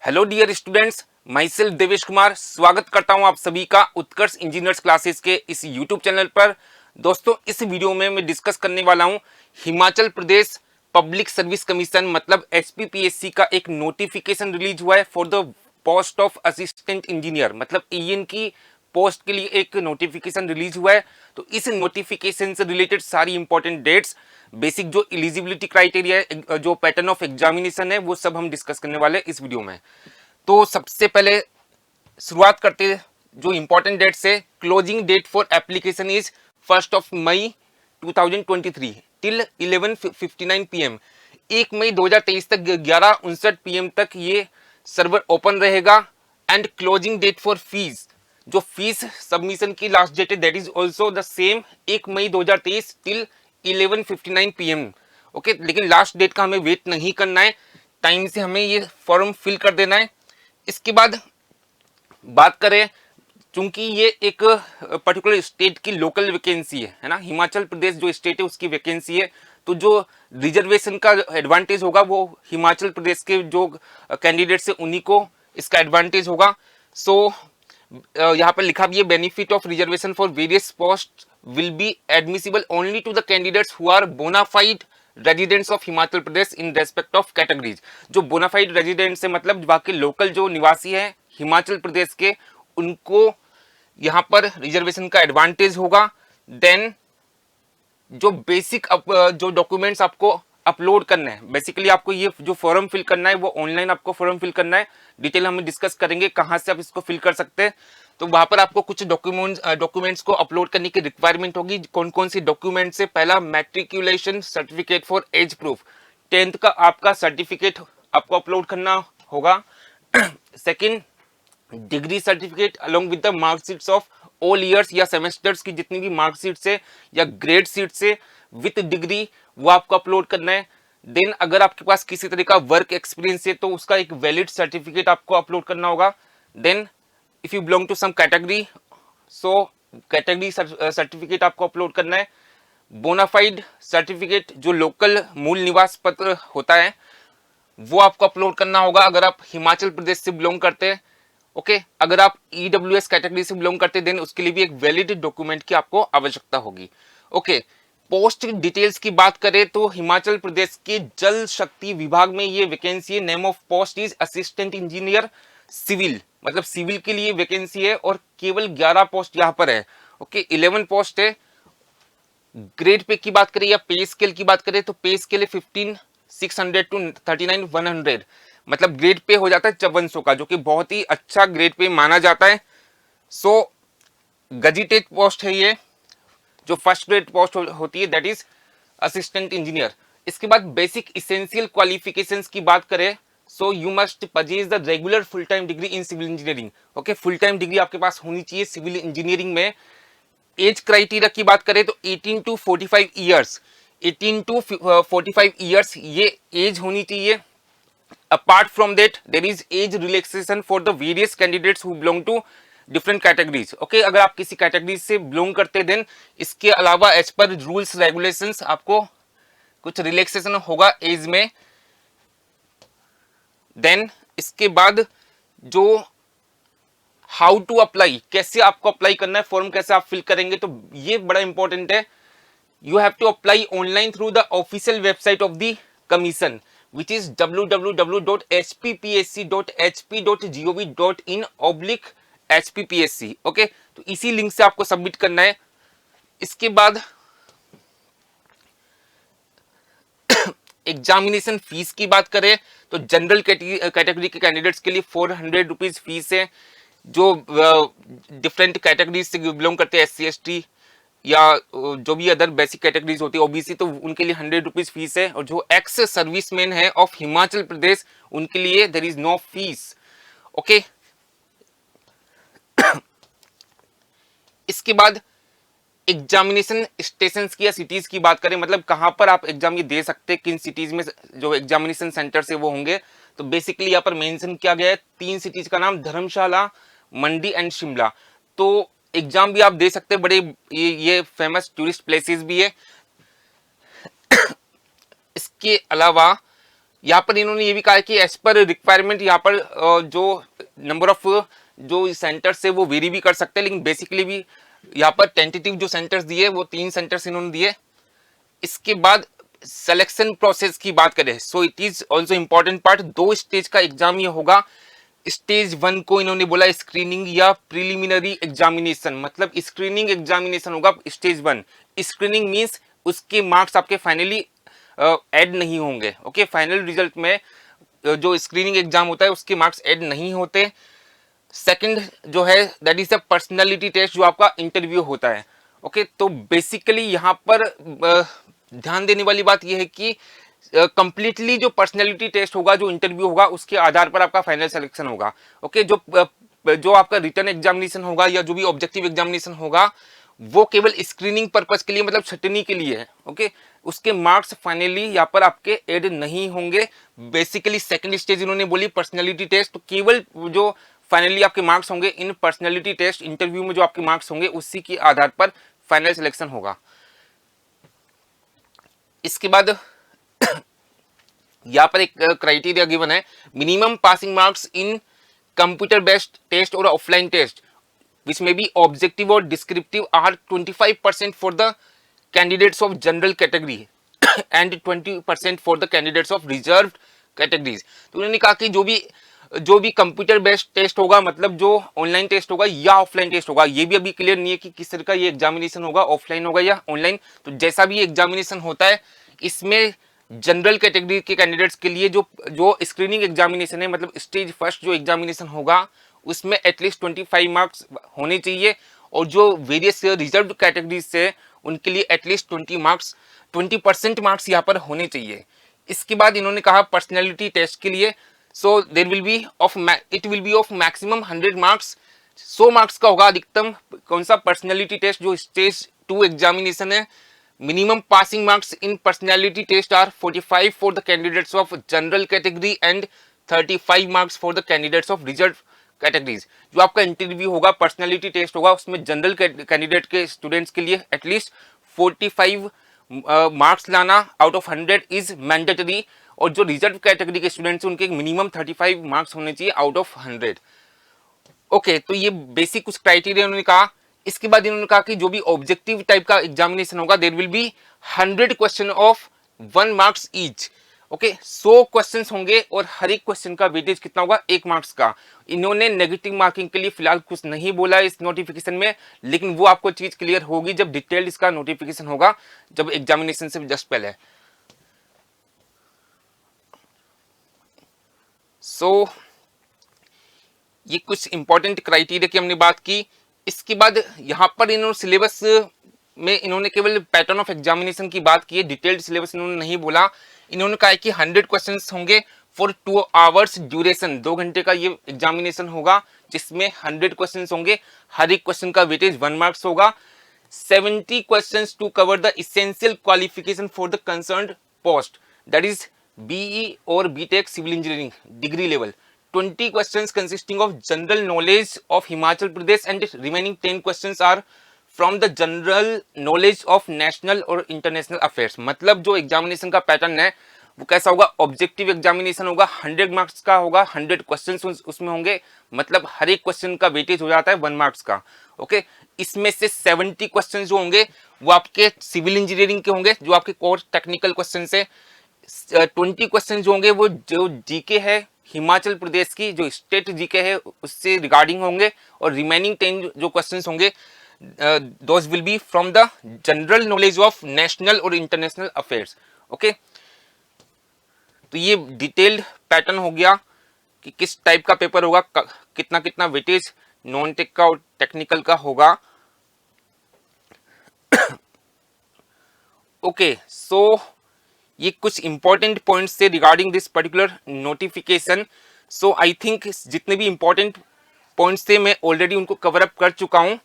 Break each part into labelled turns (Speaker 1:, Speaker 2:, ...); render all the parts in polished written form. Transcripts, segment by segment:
Speaker 1: Hello dear students, myself Devesh Kumar स्वागत करता हूं आप सभी का उत्कर्ष इंजीनियर्स क्लासेस के इस यूट्यूब चैनल पर। दोस्तों, इस वीडियो में मैं डिस्कस करने वाला हूं Himachal Pradesh public service commission मतलब एचपीपीएससी का एक नोटिफिकेशन रिलीज हुआ है for the post of assistant engineer मतलब ईएन की पोस्ट के लिए एक नोटिफिकेशन रिलीज हुआ है। तो इस नोटिफिकेशन से रिलेटेड सारी इंपॉर्टेंट डेट्स, बेसिक जो एलिजिबिलिटी क्राइटेरिया है, जो पैटर्न ऑफ एग्जामिनेशन है, वो सब हम डिस्कस करने वाले हैं इस वीडियो में। तो सबसे पहले शुरुआत करते हैं जो इंपॉर्टेंट डेट्स है। Closing date for application is 1 मई 2023 टिल 11:59 PM। 1 मई 2023 तक 11:59 PM तक ये सर्वर ओपन रहेगा। And closing date for fees, जो फीस सबमिशन की लास्ट डेट है, that is also the same 1 मई 2023 टिल 11:59 PM। ओके, लेकिन लास्ट डेट का हमें वेट नहीं करना है, टाइम से हमें ये फॉर्म फिल कर देना है। इसके बाद बात करें, चूंकि ये एक पर्टिकुलर स्टेट की लोकल वैकेंसी है ना, हिमाचल प्रदेश जो स्टेट है उसकी वैकेंसी है, तो जो रिजर्वेशन का एडवांटेज होगा वो हिमाचल प्रदेश के जो कैंडिडेट्स है उन्हीं को इसका एडवांटेज होगा। सो यहाँ पर लिखा भी है, benefit of reservation for various post will be admissible only to the candidates who are bona fide residents of Himachal Pradesh in respect of categories. जो बोनाफाइड रेजिडेंट्स है मतलब वहाँ के लोकल जो निवासी है हिमाचल प्रदेश के, उनको यहाँ पर रिजर्वेशन का एडवांटेज होगा। देन जो बेसिक जो डॉक्यूमेंट्स आपको अपलोड करना है, बेसिकली आपको ये जो फॉर्म फिल करना है वो ऑनलाइन आपको फॉर्म फिल करना है। डिटेल हम डिस्कस करेंगे कहाँ से आप इसको फिल कर सकते हैं। तो वहां पर आपको कुछ डॉक्यूमेंट्स को अपलोड करने की रिक्वायरमेंट होगी। कौन कौन सी डॉक्यूमेंट्स है? पहला, matriculation certificate for age proof, 10th का आपका सर्टिफिकेट आपको अपलोड करना होगा। Second, degree certificate along with the mark sheets of all years या सेमेस्टर्स की जितनी भी मार्कशीट्स है या ग्रेड शीट्स है विथ डिग्री, वो आपको अपलोड करना है। देन अगर आपके पास किसी तरह का वर्क एक्सपीरियंस है तो उसका एक वैलिड सर्टिफिकेट आपको अपलोड करना होगा। Then if you belong to some category, so category certificate आपको अपलोड करना है। बोनाफाइड सर्टिफिकेट जो लोकल मूल निवास पत्र होता है वो आपको अपलोड करना होगा अगर आप हिमाचल प्रदेश से बिलोंग करते हैं। ओके, अगर आप ईडब्ल्यूएस कैटेगरी से बिलोंग करते हैं देन उसके लिए भी एक वैलिड डॉक्यूमेंट की आपको आवश्यकता होगी। ओके, पोस्ट डिटेल्स की बात करें तो हिमाचल प्रदेश के जल शक्ति विभाग में ये वैकेंसी है। Name of post is assistant engineer civil, मतलब सिविल के लिए वैकेंसी है और केवल 11 पोस्ट यहाँ पर है। ओके, 11 पोस्ट है। ग्रेड पे की बात करें या पे स्केल की बात करें तो पे स्केल है 15,600 टू 39,100, मतलब ग्रेड पे हो जाता है 5400 का, जो कि बहुत ही अच्छा ग्रेड पे माना जाता है। सो गजिटेड पोस्ट है ये, जो फर्स्ट ग्रेड पोस्ट होती है दैट इज असिस्टेंट इंजीनियर। इसके बाद बेसिक इसेंशियल क्वालिफिकेशंस की बात करें, so you must purchase the regular full time degree in civil engineering. Okay, full time degree आपके पास होनी चाहिए सिविल इंजीनियरिंग में। एज क्राइटेरिया की बात करें तो 18 टू 45 ईयर्स, 18 टू 45 ईयर्स ये एज होनी चाहिए। Apart from that, there is age relaxation for the various candidates who belong to different categories. Okay, अगर आप किसी कैटेगरी से बिलोंग करते देन इसके अलावा एज पर रूल्स रेगुलेशंस आपको कुछ रिलैक्सेशन होगा एज में। देन इसके बाद जो हाउ टू अप्लाई, कैसे आपको अप्लाई करना है, फॉर्म कैसे आप फिल करेंगे, तो ये बड़ा इंपॉर्टेंट है। You have to apply online through the official website of the commission which is www.hppsc.hp.gov.in/hppsc। Okay, तो इसी लिंक से आपको सबमिट करना है। इसके बाद एग्जामिनेशन फीस की बात करें तो जनरल कैटेगरी के कैंडिडेट्स के लिए 400 रुपीज फीस है। जो डिफरेंट कैटेगरीज से बिलोंग करते हैं, SC ST या जो भी अदर बेसिक कैटेगरीज होती है, OBC, तो उनके लिए 100 रुपीज फीस है। और जो एक्स सर्विसमैन है ऑफ हिमाचल प्रदेश उनके लिए there is no fees. Okay, इसके बाद एग्जामिनेशन स्टेशंस की या सिटीज की बात करें, मतलब कहां पर आप एग्जाम ये दे सकते हैं, किन सिटीज में जो एग्जामिनेशन सेंटर से वो होंगे, तो बेसिकली यहाँ पर मेंशन किया गया है 3 सिटीज का नाम, धर्मशाला, मंडी एंड शिमला। तो एग्जाम भी आप दे सकते हैं, बड़े ये फेमस टूरिस्ट प्लेसेस भी है। इसके अलावा यहाँ पर इन्होंने ये भी कहा है कि एज पर रिक्वायरमेंट यहाँ पर जो नंबर ऑफ जो सेंटर्स है वो वेरी भी कर सकते हैं, लेकिन बेसिकली भी यहाँ पर टेंटेटिव जो सेंटर्स दिए वो 3 सेंटर्स इन्होंने दिए। इसके बाद सिलेक्शन प्रोसेस की बात करें, so it is also important part. 2 stage का एग्जाम ये होगा। स्टेज 1 को इन्होंने बोला स्क्रीनिंग या प्रिलिमिनरी एग्जामिनेशन, मतलब स्क्रीनिंग एग्जामिनेशन होगा स्टेज 1। स्क्रीनिंग मींस उसके मार्क्स आपके फाइनली ऐड नहीं होंगे। ओके, फाइनल रिजल्ट में जो स्क्रीनिंग एग्जाम होता है उसके मार्क्स ऐड नहीं होते। सेकंड जो है that is a personality test, जो आपका इंटरव्यू होता है। ओके, तो बेसिकली यहाँ पर ध्यान देने वाली बात यह है कि कंप्लीटली जो पर्सनैलिटी टेस्ट होगा, जो इंटरव्यू होगा, उसके आधार पर आपका फाइनल सिलेक्शन होगा। ओके, जो आपका रिटर्न एग्जामिनेशन होगा या जो भी ऑब्जेक्टिव एग्जामिनेशन होगा वो केवल स्क्रीनिंग पर्पस के लिए, मतलब छटनी के लिए है। ओके, उसके मार्क्स फाइनली यहाँ पर आपके ऐड नहीं होंगे। बेसिकली सेकंड स्टेज इन्होंने बोली पर्सनैलिटी टेस्ट, तो केवल जो फाइनली आपके मार्क्स होंगे इन पर्सनैलिटी टेस्ट इंटरव्यू में जो आपके मार्क्स होंगे उसी के आधार पर फाइनल सिलेक्शन होगा। इसके बाद यहाँ पर एक क्राइटेरिया गिवन है, minimum passing marks in computer based test और offline test which may be objective or descriptive are 25% for the candidates of general category and 20% for the candidates of reserved categories। तो उन्होंने कहा कि जो भी computer based test होगा, मतलब जो ऑनलाइन टेस्ट होगा या ऑफलाइन टेस्ट होगा, ये भी अभी क्लियर नहीं है कि किस तरह का ये एग्जामिनेशन होगा, ऑफलाइन होगा या ऑनलाइन। तो जैसा भी एग्जामिनेशन होता है इसमें जनरल कैटेगरी के कैंडिडेट्स के लिए जो स्क्रीनिंग एग्जामिनेशन है, मतलब स्टेज फर्स्ट जो एग्जामिनेशन होगा उसमें एटलीस्ट 25 मार्क्स होने चाहिए, और जो वेरियस रिजर्व्ड कैटेगरीज से उनके लिए एटलीस्ट 20% मार्क्स यहाँ पर होने चाहिए। इसके बाद इन्होंने कहा पर्सनैलिटी टेस्ट के लिए, so it will be of maximum 100 marks. 100 marks का होगा अधिकतम। कौन सा? पर्सनैलिटी टेस्ट जो स्टेज 2 एग्जामिनेशन है। Minimum passing marks in personality test are 45 for the candidates of general category and 35 marks for the candidates of reserve categories. जो आपका interview होगा, पर्सनैलिटी टेस्ट होगा, उसमें जनरल कैंडिडेट के स्टूडेंट्स के लिए एटलीस्ट 45 मार्क्स लाना आउट ऑफ 100 इज मैंडेटरी, और जो रिजर्व कैटेगरी के स्टूडेंट्स हैं उनके मिनिमम 35 मार्क्स होने चाहिए आउट ऑफ 100। ओके, तो ये बेसिक कुछ क्राइटेरिया उन्होंने कहा। इसके बाद इन्होंने कहा कि जो भी ऑब्जेक्टिव टाइप का एग्जामिनेशन होगा there will be 100 question of 1 marks each. Okay, 100 questions होंगे और हर एक क्वेश्चन का वेटेज कितना होगा? 1 मार्क्स का। इन्होंने नेगेटिव मार्किंग के लिए फिलहाल कुछ नहीं बोला इस नोटिफिकेशन में, लेकिन वो आपको चीज क्लियर होगी जब डिटेल्ड इसका नोटिफिकेशन होगा, जब एग्जामिनेशन से जस्ट पहले। सो ये कुछ इंपॉर्टेंट क्राइटेरिया की हमने बात की। इसके बाद यहाँ पर इन्होंने सिलेबस में इन्होंने केवल पैटर्न ऑफ एग्जामिनेशन की बात की है, डिटेल्ड सिलेबस इन्होंने नहीं बोला। इन्होंने कहा है कि 100 क्वेश्चंस होंगे फॉर 2 आवर्स ड्यूरेशन, 2 घंटे का ये एग्जामिनेशन होगा जिसमें 100 क्वेश्चंस होंगे, हर एक क्वेश्चन का वेटेज 1 मार्क्स होगा। 70 questions to cover the essential qualification for the concerned post, that is BE और BTech civil engineering degree level. 20 questions consisting of general knowledge of Himachal Pradesh and remaining 10 questions are from the general knowledge of national और international affairs। मतलब जो examination का pattern है वो कैसा होगा? Objective examination होगा, 100 मार्क्स का होगा, 100 क्वेश्चंस उसमें होंगे, मतलब हर एक क्वेश्चन का वेटेज हो जाता है 1 मार्क्स का। ओके, इसमें से 70 क्वेश्चन जो होंगे वो आपके सिविल इंजीनियरिंग के होंगे, जो आपके कोर टेक्निकल क्वेश्चन है। 20 क्वेश्चन जो होंगे वो जो जीके है हिमाचल प्रदेश की, जो स्टेट जीके है उससे रिगार्डिंग होंगे, और रिमेनिंग 10 जो क्वेश्चंस होंगे those will be from the general knowledge of national और इंटरनेशनल अफेयर्स। ओके, तो ये डिटेल्ड पैटर्न हो गया कि किस टाइप का पेपर होगा, कितना कितना वेटेज नॉन टेक का और टेक्निकल का होगा। ओके, सो ये कुछ इंपॉर्टेंट पॉइंट्स थे regarding this particular notification. So I think जितने भी इंपॉर्टेंट पॉइंट्स थे मैं ऑलरेडी उनको कवर अप कर चुका हूं।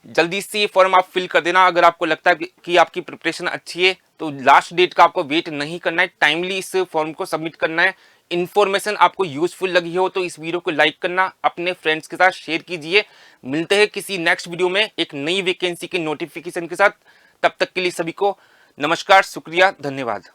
Speaker 1: जल्दी से ये फॉर्म आप फिल कर देना अगर आपको लगता है कि आपकी प्रिपरेशन अच्छी है, तो लास्ट डेट का आपको वेट नहीं करना है, टाइमली इस फॉर्म को सबमिट करना है। इन्फॉर्मेशन आपको यूजफुल लगी हो तो इस वीडियो को लाइक करना, अपने फ्रेंड्स के साथ शेयर कीजिए। मिलते हैं किसी नेक्स्ट वीडियो में एक नई वैकेंसी के नोटिफिकेशन के साथ। तब तक के लिए सभी को नमस्कार, शुक्रिया, धन्यवाद।